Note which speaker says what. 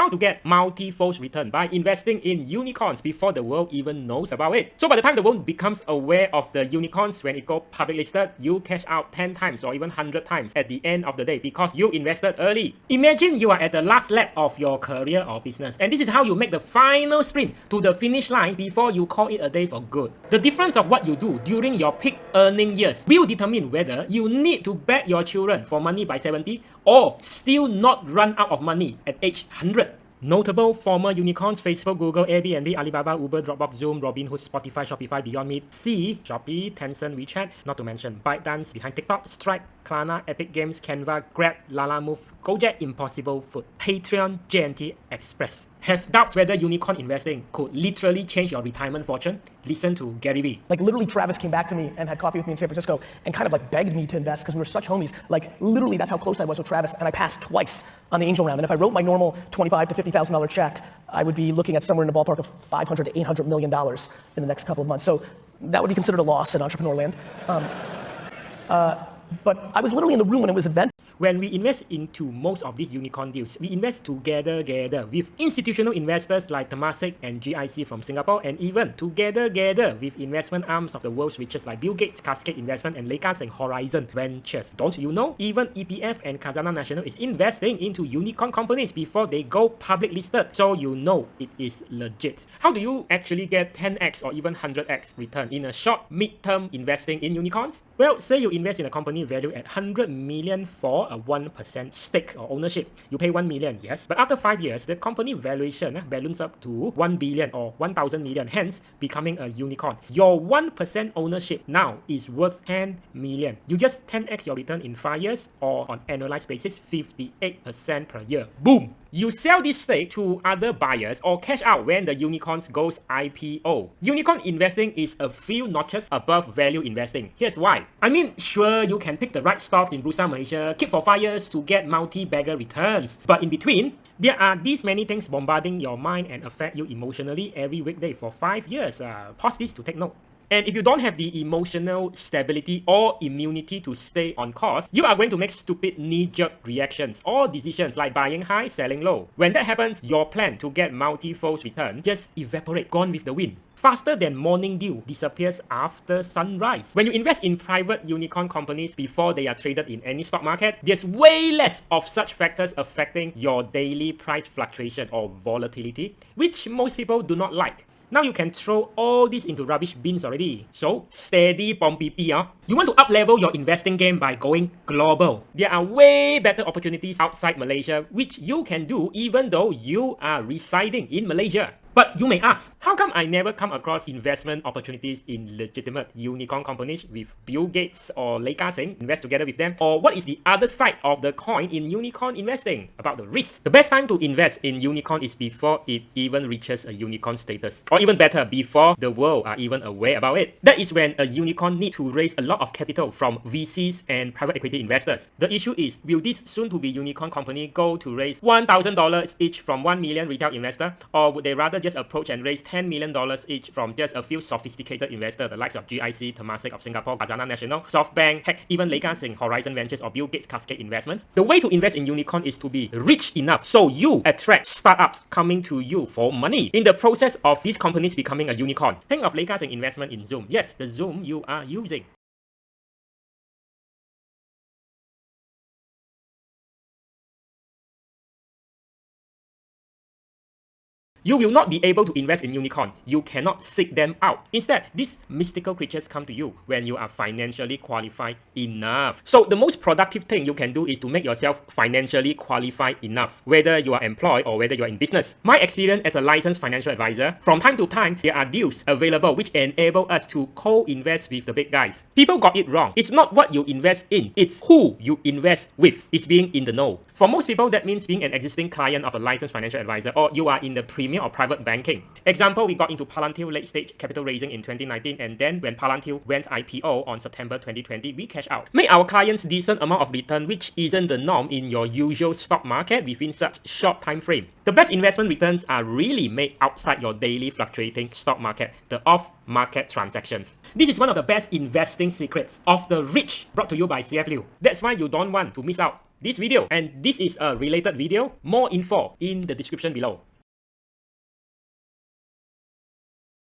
Speaker 1: how to get multi-fold return by investing in unicorns before the world even knows about it. So by the time the world becomes aware of the unicorns when it go public listed, you cash out 10 times or even 100 times at the end of the day because you invested early. Imagine you are at the last lap of your career or business, and this is how you make the final sprint to the finish line before you call it a day for good. The difference of what you do during your peak earning years will determine whether you need to beg your children for money by 70 or still not run out of money at age 100. Notable former unicorns: Facebook, Google, Airbnb, Alibaba, Uber, Dropbox, Zoom, Robinhood, Spotify, Shopify, Beyond Meat, Sea, Shopee, Tencent, WeChat, not to mention ByteDance behind TikTok, Stripe, Klarna, Epic Games, Canva, Grab, Lalamove, Gojek, Impossible Food, Patreon, JNT Express. Have doubts whether unicorn investing could literally change your retirement fortune? Listen to Gary Vee.
Speaker 2: Like literally Travis came back to me and had coffee with me in San Francisco and kind of like begged me to invest because we were such homies. Like literally that's how close I was with Travis, and I passed twice on the angel round. And if I wrote my normal $25,000 to $50,000 check, I would be looking at somewhere in the ballpark of $500 to $800 million in the next couple of months. So that would be considered a loss in entrepreneur land. But I was literally in the room when it was event.
Speaker 1: When we invest into most of these unicorn deals, we invest together with institutional investors like Temasek and GIC from Singapore, and even together with investment arms of the world's richest like Bill Gates, Cascade Investment, and Lakers and Horizon Ventures. Don't you know? Even EPF and Khazanah Nasional is investing into unicorn companies before they go public listed, so you know it is legit. How do you actually get 10x or even 100x return in a short mid-term investing in unicorns? Well, say you invest in a company valued at 100 million for a 1% stake or ownership. You pay 1 million, yes, but after 5 years, the company valuation balloons up to 1 billion or 1,000 million, hence becoming a unicorn. Your 1% ownership now is worth 10 million. You just 10x your return in 5 years, or on annualized basis, 58% per year. Boom! You sell this stake to other buyers or cash out when the unicorns goes IPO. Unicorn investing is a few notches above value investing. Here's why. I mean, sure, you can pick the right stocks in Bursa Malaysia, keep for 5 years to get multi-bagger returns. But in between, there are these many things bombarding your mind and affect you emotionally every weekday for 5 years. Pause this to take note. And if you don't have the emotional stability or immunity to stay on course, you are going to make stupid knee-jerk reactions or decisions like buying high, selling low. When that happens, your plan to get multi-fold return just evaporate, gone with the wind. Faster than morning dew disappears after sunrise. When you invest in private unicorn companies before they are traded in any stock market, there's way less of such factors affecting your daily price fluctuation or volatility, which most people do not like. Now you can throw all this into rubbish bins already. So steady pom pipi. You want to up-level your investing game by going global. There are way better opportunities outside Malaysia which you can do even though you are residing in Malaysia. But you may ask, how come I never come across investment opportunities in legitimate unicorn companies with Bill Gates or Lakers and invest together with them? Or what is the other side of the coin in unicorn investing about the risk? The best time to invest in unicorn is before it even reaches a unicorn status. Or even better, before the world are even aware about it. That is when a unicorn needs to raise a lot of capital from VCs and private equity investors. The issue is, will this soon-to-be unicorn company go to raise $1,000 each from 1 million retail investor, or would they rather just approach and raise $10 million each from just a few sophisticated investors, the likes of GIC, Temasek of Singapore, Khazanah Nasional, SoftBank, heck, even Lakers and Horizon Ventures or Bill Gates Cascade Investments? The way to invest in unicorn is to be rich enough so you attract startups coming to you for money. In the process of these companies becoming a unicorn, think of Lakers and investment in Zoom. Yes, the Zoom you are using. You will not be able to invest in unicorn. You cannot seek them out. Instead, these mystical creatures come to you when you are financially qualified enough. So the most productive thing you can do is to make yourself financially qualified enough, whether you are employed or whether you are in business. My experience as a licensed financial advisor, from time to time, there are deals available which enable us to co-invest with the big guys. People got it wrong. It's not what you invest in, it's who you invest with. It's being in the know. For most people, that means being an existing client of a licensed financial advisor, or you are in the premium or private banking. Example, we got into Palantir late stage capital raising in 2019, and then when Palantir went IPO on September 2020, we cash out. Make our clients decent amount of return, which isn't the norm in your usual stock market within such short time frame. The best investment returns are really made outside your daily fluctuating stock market, the off-market transactions. This is one of the best investing secrets of the rich, brought to you by CF Liu. That's why you don't want to miss out. this video. And this is a related video. More info in the description below.